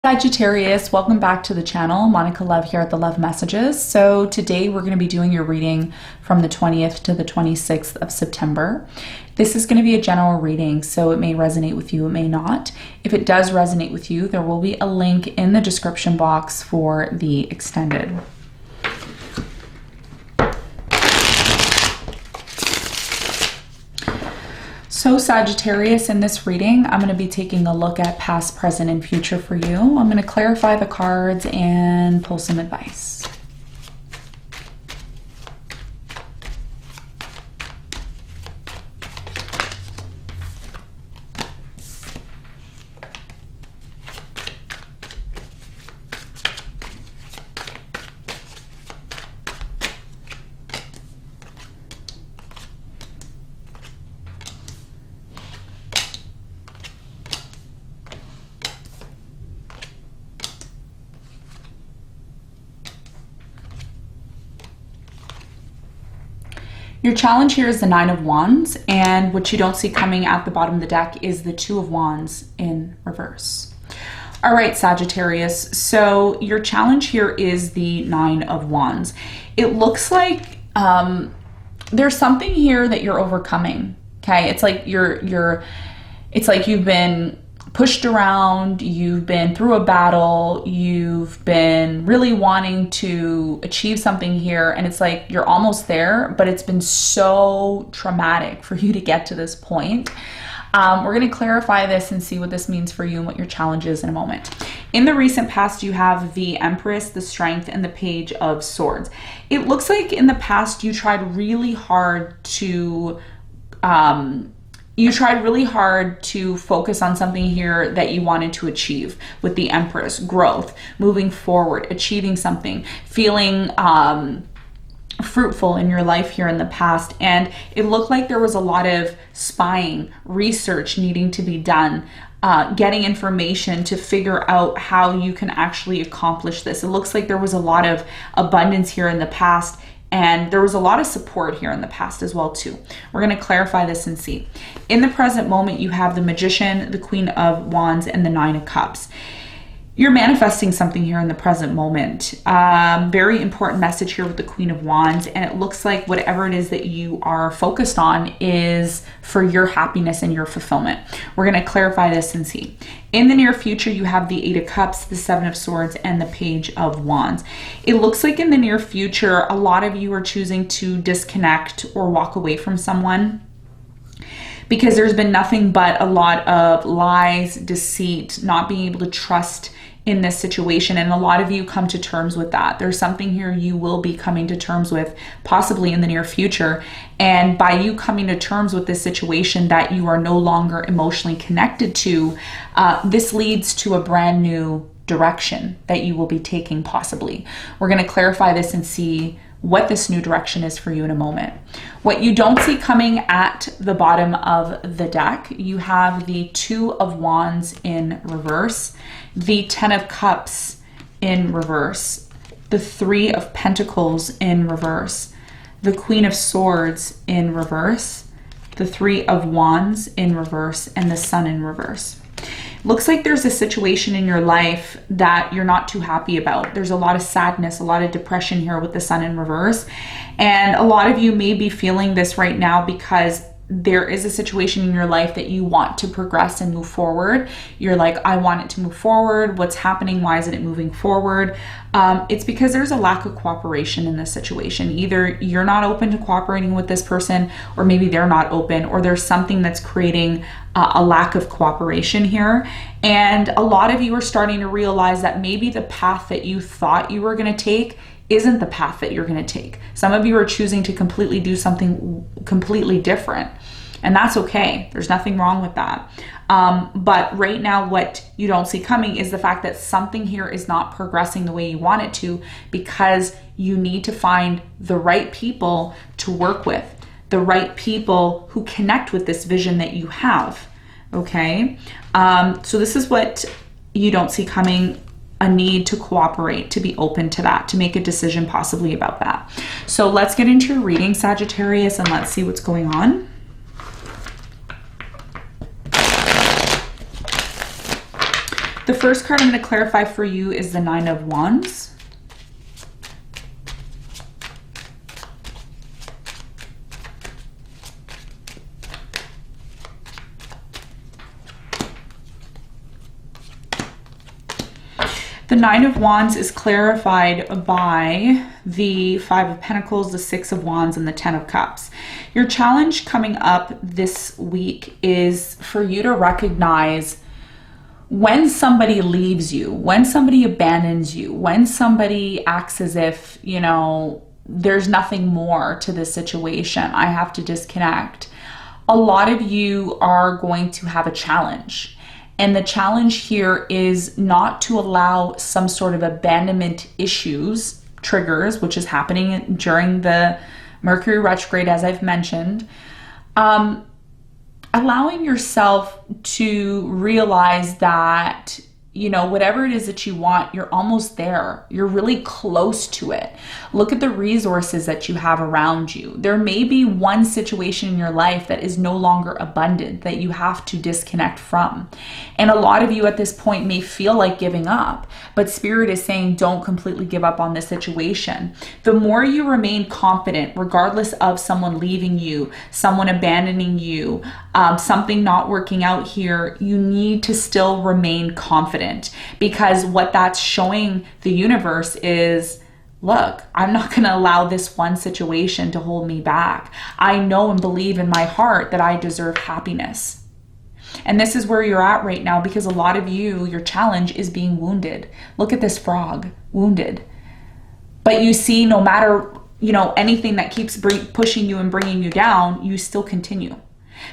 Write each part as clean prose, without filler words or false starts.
Sagittarius, welcome back to the channel. Monica Love here at the Love Messages. So today we're going to be doing your reading from the 20th to the 26th of September. This is going to be a general reading, so it may resonate with you, it may not. If it does resonate with you, there will be a link in the description box for the extended. So Sagittarius, in this reading, I'm going to be taking a look at past, present, and future for you. I'm going to clarify the cards and pull some advice. Your challenge here is the Nine of Wands, and what you don't see coming at the bottom of the deck is the Two of Wands in reverse. All right, Sagittarius, so your challenge here is the Nine of Wands. It looks like there's something here that you're overcoming, okay? It's like it's like you've been pushed around, you've been through a battle, you've been really wanting to achieve something here, and it's like you're almost there, but it's been so traumatic for you to get to this point. We're going to clarify this and see what this means for you and what your challenge is in a moment. In the recent past, you have the Empress, the Strength, and the Page of Swords. It looks like in the past you tried really hard to focus on something here that you wanted to achieve with the Empress. Growth, moving forward, achieving something, feeling fruitful in your life here in the past. And it looked like there was a lot of spying, research needing to be done, getting information to figure out how you can actually accomplish this. It looks like there was a lot of abundance here in the past, and there was a lot of support here in the past as well too. We're going to clarify this and see. In the present moment, you have the Magician, the Queen of Wands, and the Nine of Cups. You're manifesting something here in the present moment. Very important message here with the Queen of Wands, and it looks like whatever it is that you are focused on is for your happiness and your fulfillment. We're going to clarify this and see. In the near future, you have the Eight of Cups, the Seven of Swords, and the Page of Wands. It looks like in the near future, a lot of you are choosing to disconnect or walk away from someone, because there's been nothing but a lot of lies, deceit, not being able to trust in this situation. And a lot of you come to terms with that. There's something here you will be coming to terms with possibly in the near future. And by you coming to terms with this situation that you are no longer emotionally connected to, this leads to a brand new direction that you will be taking possibly. We're going to clarify this and see what this new direction is for you in a moment. What you don't see coming at the bottom of the deck, you have the Two of Wands in reverse, the Ten of Cups in reverse, the Three of Pentacles in reverse, the Queen of Swords in reverse, the Three of Wands in reverse, and the Sun in reverse. Looks like there's a situation in your life that you're not too happy about. There's a lot of sadness, a lot of depression here with the Sun in reverse. And a lot of you may be feeling this right now because there is a situation in your life that you want to progress and move forward. You're like, I want it to move forward. What's happening? Why isn't it moving forward? It's because there's a lack of cooperation in this situation. Either you're not open to cooperating with this person, or maybe they're not open, or there's something that's creating a lack of cooperation here. And a lot of you are starting to realize that maybe the path that you thought you were going to take isn't the path that you're going to take. Some of you are choosing to completely do something completely different, and that's okay. There's nothing wrong with that. But right now, what you don't see coming is the fact that something here is not progressing the way you want it to, because you need to find the right people to work with, the right people who connect with this vision that you have. Okay. So this is what you don't see coming. A need to cooperate, to be open to that, to make a decision possibly about that. So let's get into your reading, Sagittarius, and let's see what's going on. The first card I'm going to clarify for you is the Nine of Wands. The Nine of Wands is clarified by the Five of Pentacles, the Six of Wands, and the Ten of Cups. Your challenge coming up this week is for you to recognize when somebody leaves you, when somebody abandons you, when somebody acts as if, you know, there's nothing more to this situation. I have to disconnect. A lot of you are going to have a challenge. And the challenge here is not to allow some sort of abandonment issues, triggers, which is happening during the Mercury retrograde, as I've mentioned. Allowing yourself to realize that, you know, whatever it is that you want, you're almost there. You're really close to it. Look at the resources that you have around you. There may be one situation in your life that is no longer abundant, that you have to disconnect from. And a lot of you at this point may feel like giving up, but Spirit is saying don't completely give up on this situation. The more you remain confident, regardless of someone leaving you, someone abandoning you, something not working out here, you need to still remain confident, because what that's showing the universe is, look, I'm not going to allow this one situation to hold me back. I know and believe in my heart that I deserve happiness. And this is where you're at right now, because a lot of you, your challenge is being wounded. Look at this frog, wounded. But you see, no matter, you know, anything that keeps pushing you and bringing you down, you still continue,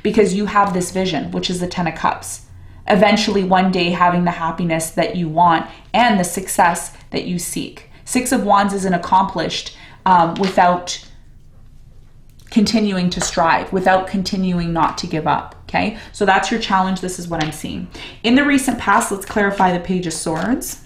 because you have this vision, which is the Ten of Cups. Eventually, one day, having the happiness that you want and the success that you seek. Six of Wands isn't accomplished without continuing to strive, without continuing not to give up, okay? So that's your challenge. This is what I'm seeing. In the recent past, let's clarify the Page of Swords.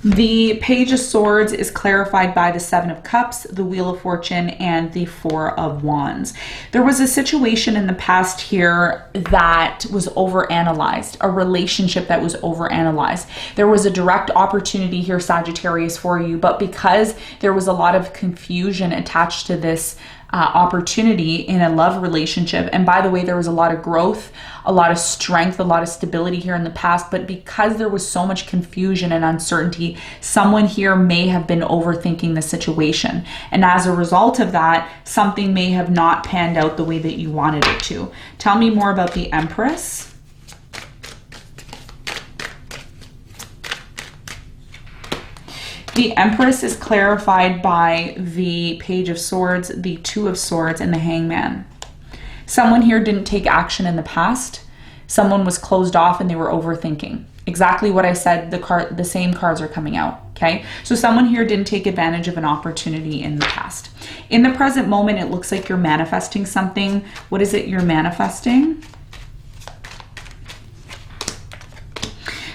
The Page of Swords is clarified by the Seven of Cups, the Wheel of Fortune, and the Four of Wands. There was a situation in the past here that was overanalyzed, a relationship that was overanalyzed. There was a direct opportunity here, Sagittarius, for you, but because there was a lot of confusion attached to this opportunity in a love relationship, and by the way, there was a lot of growth, a lot of strength, a lot of stability here in the past, but because there was so much confusion and uncertainty, someone here may have been overthinking the situation, and as a result of that, something may have not panned out the way that you wanted it to. Tell me more about the Empress. The Empress is clarified by the Page of Swords, the Two of Swords, and the Hangman. Someone here didn't take action in the past. Someone was closed off and they were overthinking. Exactly what I said, the same cards are coming out, okay? So someone here didn't take advantage of an opportunity in the past. In the present moment, it looks like you're manifesting something. What is it you're manifesting?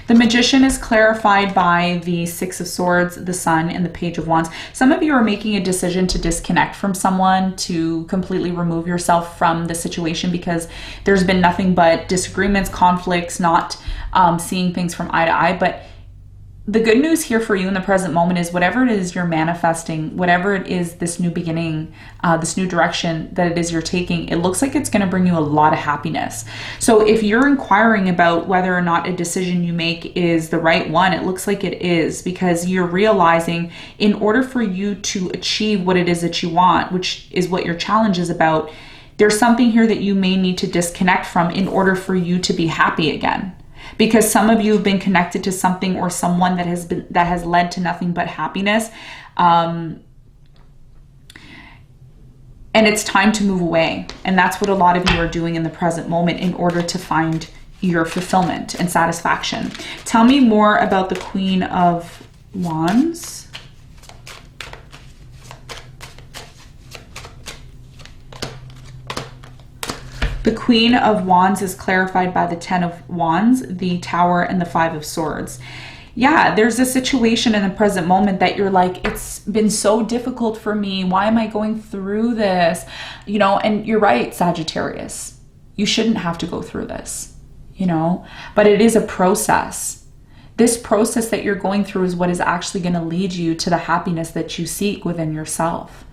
The Magician is clarified by the Six of Swords, the Sun, and the Page of Wands. Some of you are making a decision to disconnect from someone, to completely remove yourself from the situation, because there's been nothing but disagreements, conflicts, not seeing things from eye to eye. But the good news here for you in the present moment is whatever it is you're manifesting, whatever it is, this new beginning, this new direction that it is you're taking, it looks like it's going to bring you a lot of happiness. So if you're inquiring about whether or not a decision you make is the right one, it looks like it is, because you're realizing in order for you to achieve what it is that you want, which is what your challenge is about, there's something here that you may need to disconnect from in order for you to be happy again. Because some of you have been connected to something or someone that has led to nothing but happiness, and it's time to move away. And that's what a lot of you are doing in the present moment in order to find your fulfillment and satisfaction. Tell me more about the Queen of Wands. The Queen of Wands is clarified by the Ten of Wands, the Tower, and the Five of Swords. Yeah, there's a situation in the present moment that you're like, it's been so difficult for me. Why am I going through this? You know, and you're right, Sagittarius. You shouldn't have to go through this, you know, but it is a process. This process that you're going through is what is actually going to lead you to the happiness that you seek within yourself.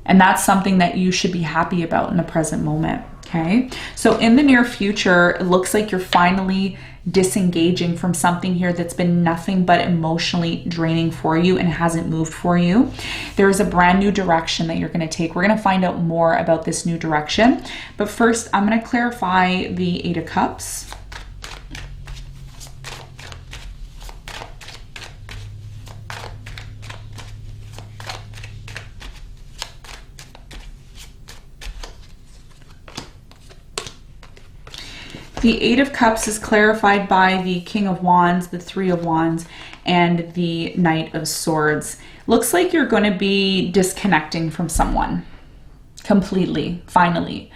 And that's something that you should be happy about in the present moment. Okay, so in the near future, it looks like you're finally disengaging from something here that's been nothing but emotionally draining for you and hasn't moved for you. There is a brand new direction that you're going to take. We're going to find out more about this new direction. But first, I'm going to clarify the Eight of Cups. The Eight of Cups is clarified by the King of Wands, the Three of Wands, and the Knight of Swords. Looks like you're going to be disconnecting from someone completely, finally.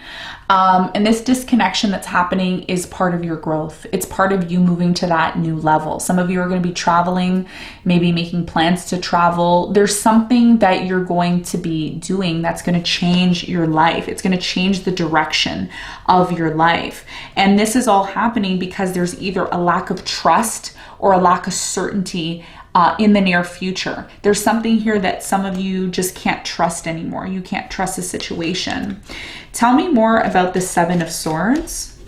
And this disconnection that's happening is part of your growth. It's part of you moving to that new level. Some of you are going to be traveling, maybe making plans to travel. There's something that you're going to be doing that's going to change your life. It's going to change the direction of your life. And this is all happening because there's either a lack of trust or a lack of certainty in the near future. There's something here that some of you just can't trust anymore. You can't trust the situation. Tell me more about the Seven of Swords.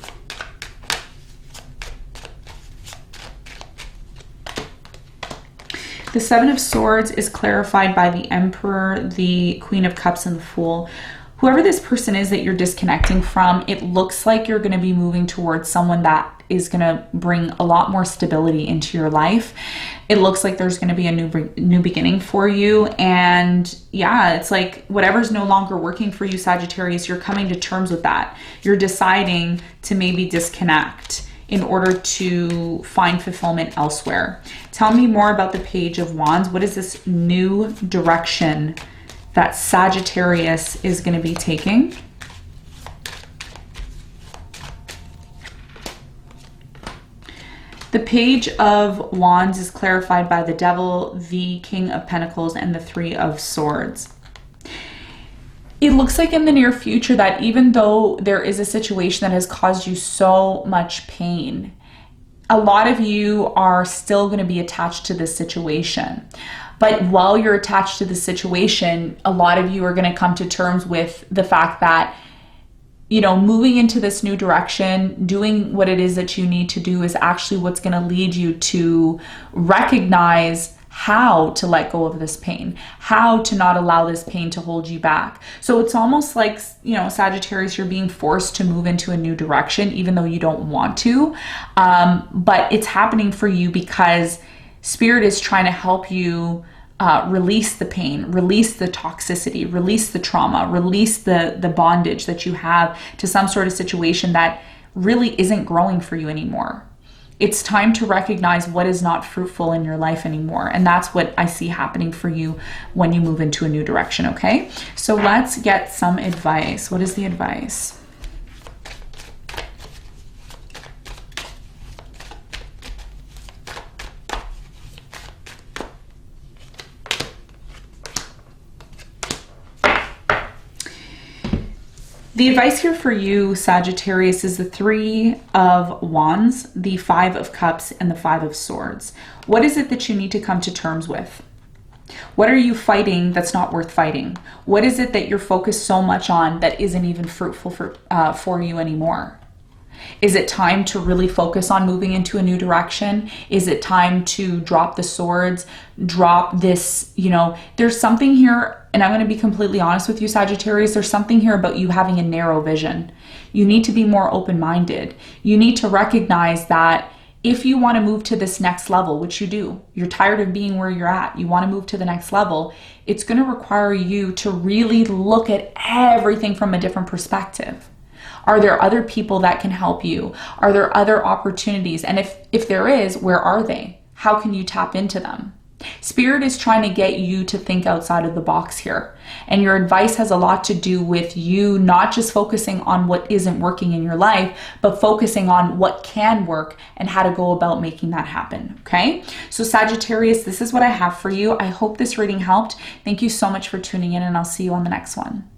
The Seven of Swords is clarified by the Emperor, the Queen of Cups, and the Fool. Whoever this person is that you're disconnecting from, it looks like you're going to be moving towards someone that is going to bring a lot more stability into your life. It looks like there's going to be a new beginning for you. And yeah, it's like whatever's no longer working for you, Sagittarius, you're coming to terms with that. You're deciding to maybe disconnect in order to find fulfillment elsewhere. Tell me more about the Page of Wands. What is this new direction that Sagittarius is going to be taking? The Page of Wands is clarified by the Devil, the King of Pentacles, and the Three of Swords. It looks like in the near future that even though there is a situation that has caused you so much pain, a lot of you are still going to be attached to this situation. But while you're attached to the situation, a lot of you are going to come to terms with the fact that, you know, moving into this new direction, doing what it is that you need to do is actually what's going to lead you to recognize how to let go of this pain, how to not allow this pain to hold you back. So it's almost like, you know, Sagittarius, you're being forced to move into a new direction, even though you don't want to. But it's happening for you because Spirit is trying to help you release the pain, release the toxicity, release the trauma, release the bondage that you have to some sort of situation that really isn't growing for you anymore. It's time to recognize what is not fruitful in your life anymore. And that's what I see happening for you when you move into a new direction, okay? So let's get some advice. What is the advice? The advice here for you, Sagittarius, is the Three of Wands, the Five of Cups, and the Five of Swords. What is it that you need to come to terms with? What are you fighting that's not worth fighting? What is it that you're focused so much on that isn't even fruitful for you anymore? Is it time to really focus on moving into a new direction? Is it time to drop the swords, drop this, you know, there's something here, and I'm going to be completely honest with you, Sagittarius, there's something here about you having a narrow vision. You need to be more open-minded. You need to recognize that if you want to move to this next level, which you do, you're tired of being where you're at, you want to move to the next level, it's going to require you to really look at everything from a different perspective. Are there other people that can help you? Are there other opportunities? And if there is, where are they? How can you tap into them? Spirit is trying to get you to think outside of the box here. And your advice has a lot to do with you not just focusing on what isn't working in your life, but focusing on what can work and how to go about making that happen. Okay? So Sagittarius, this is what I have for you. I hope this reading helped. Thank you so much for tuning in, and I'll see you on the next one.